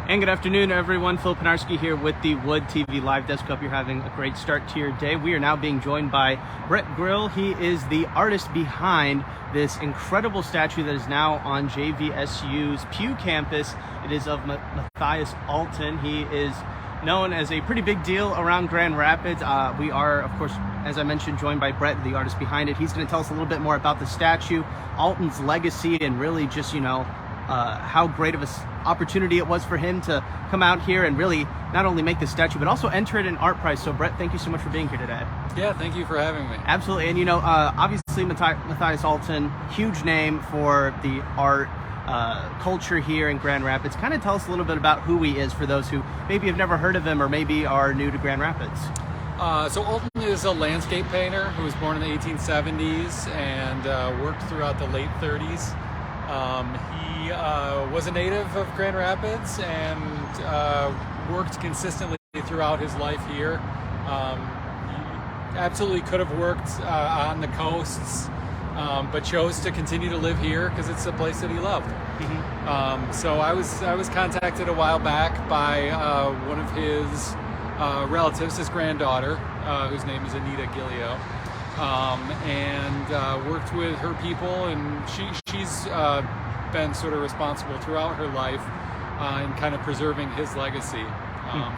And good afternoon, everyone. Phil Penarski here with the Wood TV Live Desk. Hope you're having a great start to your day. We are now being joined by Brett Grill. He is the artist behind this incredible statue that is now on JVSU's Pew campus. It is of Mathias Alten. He is known as a pretty big deal around Grand Rapids. We are, of course, as I mentioned, joined by Brett, the artist behind it. He's going to tell us a little bit more about the statue, Alten's legacy, and really just, how great of an opportunity it was for him to come out here and really not only make the statue, but also enter it in art prize. So, Brett, thank you so much for being here today. Yeah, thank you for having me. Absolutely. And, obviously, Mathias Alten, huge name for the art culture here in Grand Rapids. Kind of tell us a little bit about who he is for those who maybe have never heard of him or maybe are new to Grand Rapids. So Alten is a landscape painter who was born in the 1870s and worked throughout the late 30s. He was a native of Grand Rapids and worked consistently throughout his life here. He absolutely could have worked on the coasts, but chose to continue to live here because it's a place that he loved. Mm-hmm. So I was contacted a while back by one of his relatives, his granddaughter, whose name is Anita Gillio, and worked with her people, and she's been sort of responsible throughout her life in kind of preserving his legacy.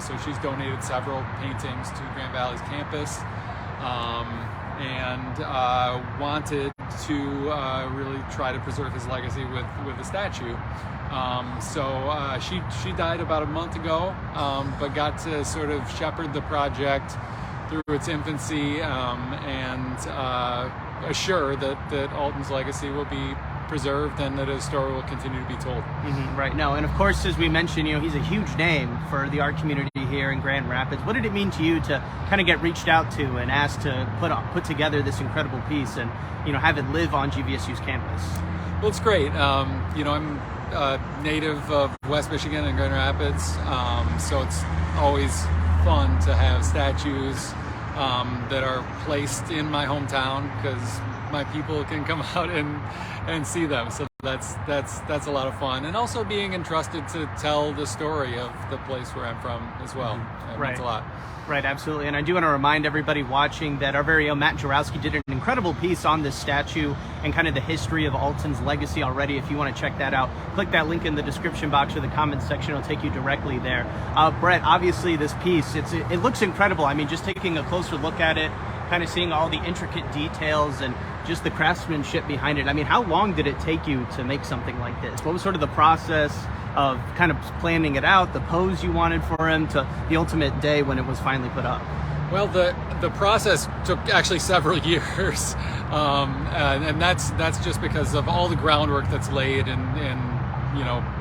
So she's donated several paintings to Grand Valley's campus, and wanted to really try to preserve his legacy with the statue. So she died about a month ago, but got to sort of shepherd the project through its infancy, and assure that Alten's legacy will be preserved and that his story will continue to be told. Mm-hmm, right. No, and of course, as we mentioned, he's a huge name for the art community here in Grand Rapids. What did it mean to you to kind of get reached out to and asked to put together this incredible piece and have it live on GVSU's campus? Well, it's great. I'm a native of West Michigan and Grand Rapids, so it's always fun to have statues that are placed in my hometown because my people can come out and see them. So that's a lot of fun, and also being entrusted to tell the story of the place where I'm from as well. It means a lot. Right, absolutely. And I do want to remind everybody watching that our very own Matt Jarowski did an incredible piece on this statue and kind of the history of Alten's legacy already. If you want to check that out, click that link in the description box or the comments section. It'll take you directly there. Brett, obviously this piece, it looks incredible. I mean, just taking a closer look at it, kind of seeing all the intricate details and just the craftsmanship behind it. I mean, how long did it take you to make something like this? What was sort of the process of kind of planning it out, the pose you wanted for him, to the ultimate day when it was finally put up? Well, the process took actually several years, and that's just because of all the groundwork that's laid in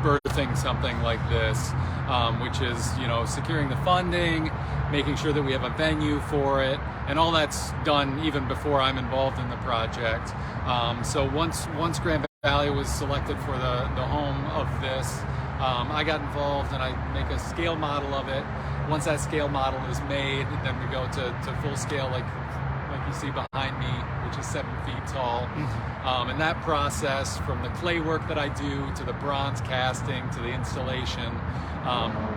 birthing something like this, which is securing the funding, making sure that we have a venue for it, and all that's done even before I'm involved in the project. So once Grand Valley was selected for the home of this, I got involved and I make a scale model of it. Once that scale model is made, then we go to full scale, like you see behind me, which is 7 feet tall. Mm-hmm. And that process, from the clay work that I do to the bronze casting to the installation,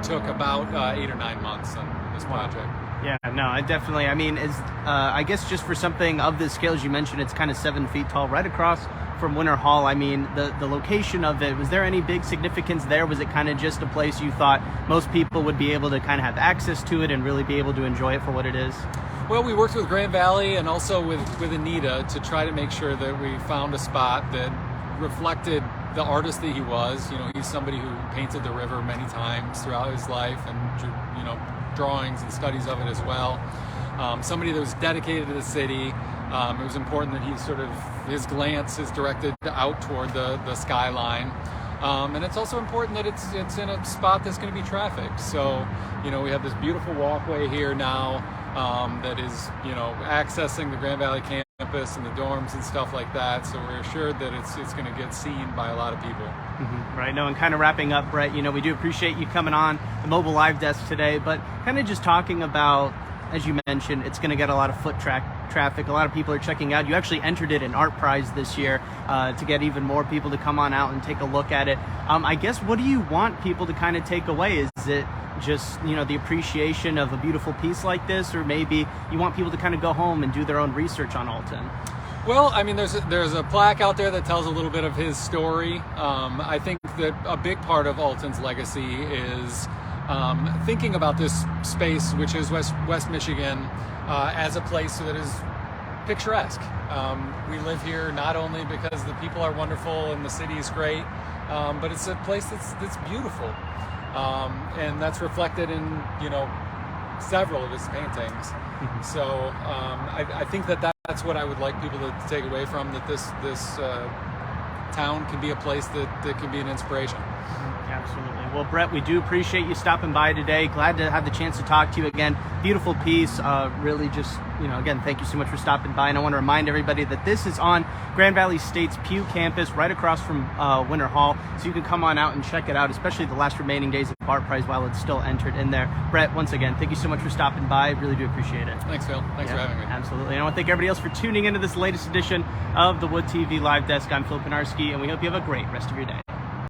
took about 8 or 9 months on this project. Yeah, no, I guess just for something of this scale, as you mentioned, it's kind of 7 feet tall, right across from Winter Hall. I mean, the location of it, was there any big significance there? Was it kind of just a place you thought most people would be able to kind of have access to it and really be able to enjoy it for what it is? Well, we worked with Grand Valley and also with Anita to try to make sure that we found a spot that reflected the artist that he was. He's somebody who painted the river many times throughout his life, and drawings and studies of it as well. Somebody that was dedicated to the city. It was important that his glance is directed out toward the skyline. And it's also important that it's in a spot that's going to be trafficked. So, we have this beautiful walkway here now that is, accessing the Grand Valley campus and the dorms and stuff like that. So we're assured that it's going to get seen by a lot of people. Mm-hmm. Right. No, and kind of wrapping up, Brett, we do appreciate you coming on the Mobile Live Desk today, but kind of just talking about, as you mentioned, it's going to get a lot of foot traffic. A lot of people are checking out. You actually entered it in Art Prize this year to get even more people to come on out and take a look at it. I guess, what do you want people to kind of take away? Is it just, you know, the appreciation of a beautiful piece like this, or maybe you want people to kind of go home and do their own research on Alten? Well, I mean, there's a plaque out there that tells a little bit of his story. I think that a big part of Alten's legacy is thinking about this space, which is West Michigan, as a place that is picturesque. We live here not only because the people are wonderful and the city is great, but it's a place that's beautiful, and that's reflected in, you know, several of his paintings. Mm-hmm. So I think that's what I would like people to take away from, that this town can be a place that can be an inspiration. Absolutely. Well, Brett, we do appreciate you stopping by today. Glad to have the chance to talk to you again. Beautiful piece. Really just, you know, again, thank you so much for stopping by. And I want to remind everybody that this is on Grand Valley State's Pew campus, right across from Winter Hall. So you can come on out and check it out, especially the last remaining days of Art Prize while it's still entered in there. Brett, once again, thank you so much for stopping by. Really do appreciate it. Thanks, Phil. Thanks for having me. Absolutely. And I want to thank everybody else for tuning into this latest edition of the Wood TV Live Desk. I'm Phil Pinarski, and we hope you have a great rest of your day.